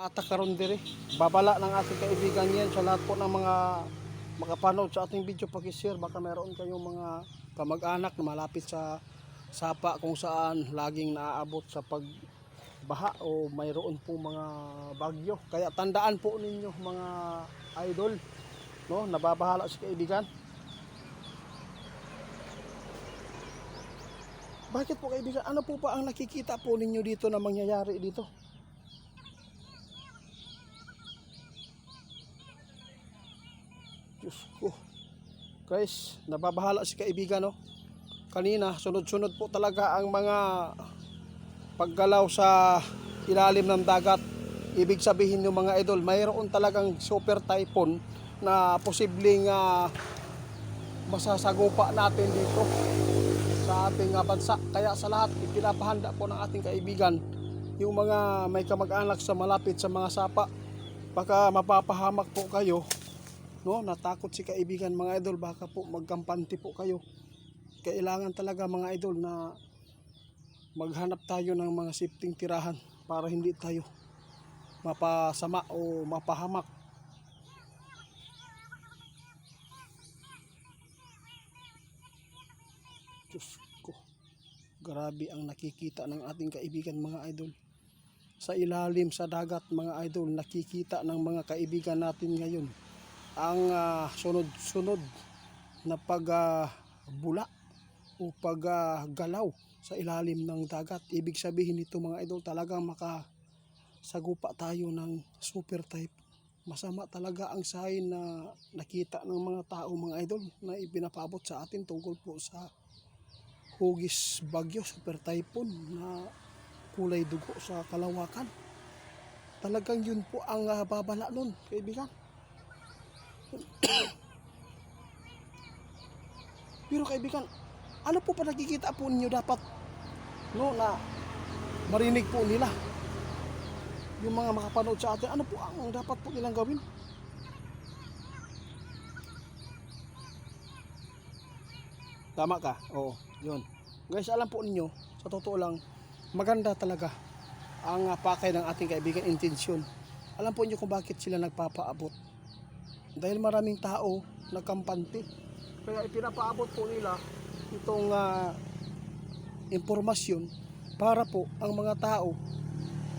Ata karon dire. Babala ng ating kaibigan yan sa lahat po ng mga makapanood sa ating video, paki-share. Baka meron kayong mga kamag-anak na malapit sa sapa kung saan laging naaabot sa pagbaha o mayroon po mga bagyo. Kaya tandaan po ninyo mga idol, no, nababahala si kaibigan. Bakit po kaibigan? Ano po ba ang nakikita po ninyo dito na mangyayari dito? Diyos ko. Guys, nababahala si kaibigan, no? Kanina, sunod-sunod po talaga ang mga paggalaw sa ilalim ng dagat. Ibig sabihin yung mga idol, mayroon talagang super typhoon na posibleng masasagupa natin dito sa ating bansa. Kaya sa lahat, ipinapahanda po ng ating kaibigan yung mga may kamag-anak sa malapit sa mga sapa. Baka mapapahamak po kayo, no? Natakot si kaibigan mga idol, baka po magkampante po kayo. Kailangan talaga mga idol na maghanap tayo ng mga safety tirahan para hindi tayo mapasama o mapahamak. Diyos ko, grabe ang nakikita ng ating kaibigan mga idol. Sa ilalim sa dagat mga idol, nakikita ng mga kaibigan natin ngayon ang sunod-sunod na pagbula o paggalaw sa ilalim ng dagat. Ibig sabihin nito mga idol, talagang makasagupa tayo ng super type. Masama talaga ang sign na nakita ng mga tao mga idol na ipinapaabot sa atin tungkol po sa hugis bagyo, super typhoon na kulay dugo sa kalawakan. Talagang yun po ang babala nun kaibigan. Pero kaibigan, ano po pa nakikita po ninyo dapat, no, na marinig po nila yung mga makapanood sa atin? Ano po ang dapat po nilang gawin? Tama ka? Oo, yun. Guys, alam po ninyo, sa totoo lang, maganda talaga ang pakay ng ating kaibigan, intensyon. Alam po niyo kung bakit sila nagpapaabot? Dahil maraming tao nagkampante. Kaya ipinapaabot po nila itong impormasyon para po ang mga tao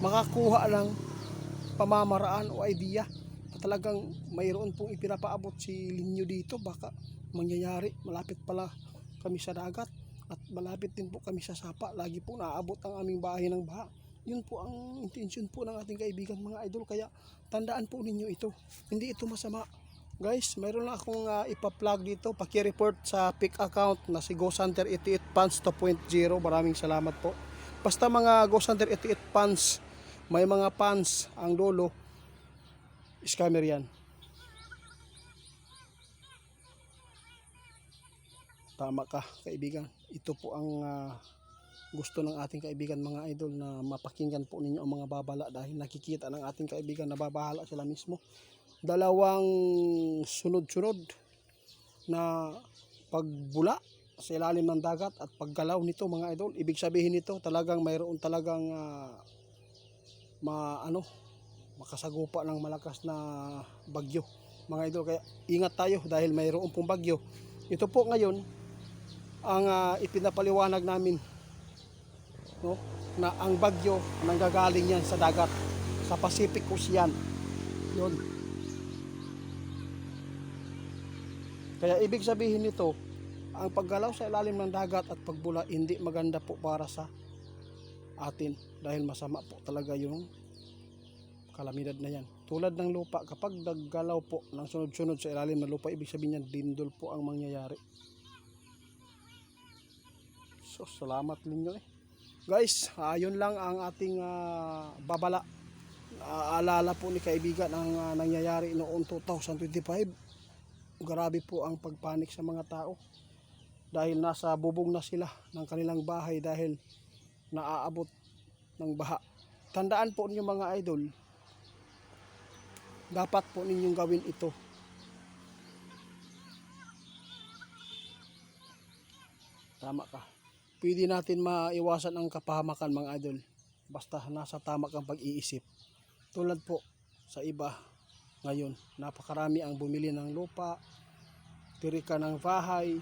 makakuha ng pamamaraan o idea na talagang mayroon pong ipinapaabot si Linyo dito. Baka mangyayari, malapit pala kami sa dagat at malapit din po kami sa sapa. Lagi po naaabot ang aming bahay ng baha. Yun po ang intensyon po ng ating kaibigan mga idol. Kaya tandaan po ninyo ito, hindi ito masama. Guys, mayroon lang akong ipa-plug dito. Paki-report sa pick account na si Ghost Hunter 88 Fans 2.0. Maraming salamat po. Basta mga Ghost Hunter 88 fans, may mga fans ang lolo, scammer yan. Tama ka kaibigan. Ito po ang gusto ng ating kaibigan mga idol, na mapakinggan po ninyo ang mga babala dahil nakikita ng ating kaibigan na babahala sila mismo. Dalawang sunod-sunod na pagbula sa ilalim ng dagat at paggalaw nito mga idol. Ibig sabihin nito talagang mayroon talagang makasagupa ng malakas na bagyo mga idol. Kaya ingat tayo dahil mayroon pong bagyo. Ito po ngayon ang ipinapaliwanag namin, no, na ang bagyo nanggagaling yan sa dagat, sa Pacific Ocean. Yun. Kaya ibig sabihin nito, ang paggalaw sa ilalim ng dagat at pagbula hindi maganda po para sa atin dahil masama po talaga yung kalamidad na yan. Tulad ng lupa, kapag naggalaw po ng sunod-sunod sa ilalim ng lupa, ibig sabihin yan, lindol po ang mangyayari. So, salamat ninyo guys, yun lang ang ating babala. Aalala po ni kaibigan ang nangyayari noong 2025. Grabe po ang pagpanik sa mga tao dahil nasa bubong na sila ng kanilang bahay dahil naaabot ng baha. Tandaan po ninyo mga idol, dapat po ninyong gawin ito. Tama ka. Pwede natin maiwasan ang kapahamakan mga idol basta nasa tama kang pag-iisip. Tulad po sa iba ngayon, napakarami ang bumili ng lupa, tirika ng bahay,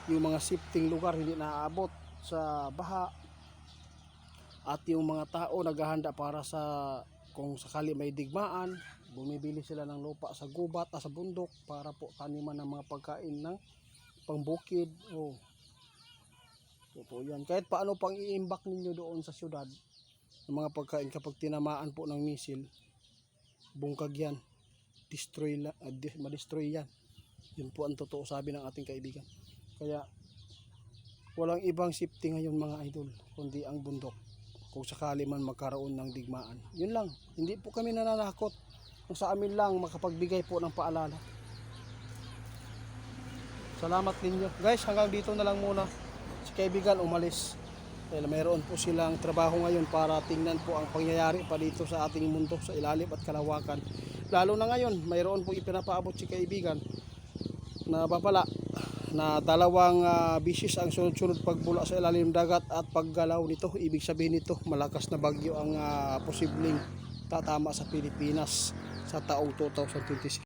yung mga shifting lugar hindi naaabot sa baha, at yung mga tao naghahanda para sa kung sakali may digmaan, bumibili sila ng lupa sa gubat at sa bundok para po taniman ng mga pagkain ng pangbukid. Po yan. Kahit paano pang iimbak ninyo doon sa syudad ng mga pagkain, kapag tinamaan po ng misil, bungkag yan, madestroy yan. Yun po ang totoo sabi ng ating kaibigan. Kaya walang ibang safety ngayon mga idol kundi ang bundok, kung sakali man magkaroon ng digmaan. Yun lang, hindi po kami nananakot. Kung sa amin lang makapagbigay po ng paalala. Salamat ninyo guys, hanggang dito na lang muna. Si kaibigan umalis dahil mayroon po silang trabaho ngayon para tingnan po ang pangyayari pa dito sa ating mundo, sa ilalim at kalawakan. Lalo na ngayon, mayroon po ipinapaabot si kaibigan na babala na dalawang bisis ang sunod-sunod pagbula sa ilalim dagat at paggalaw nito. Ibig sabihin nito, malakas na bagyo ang posibleng tatama sa Pilipinas sa taong 2026.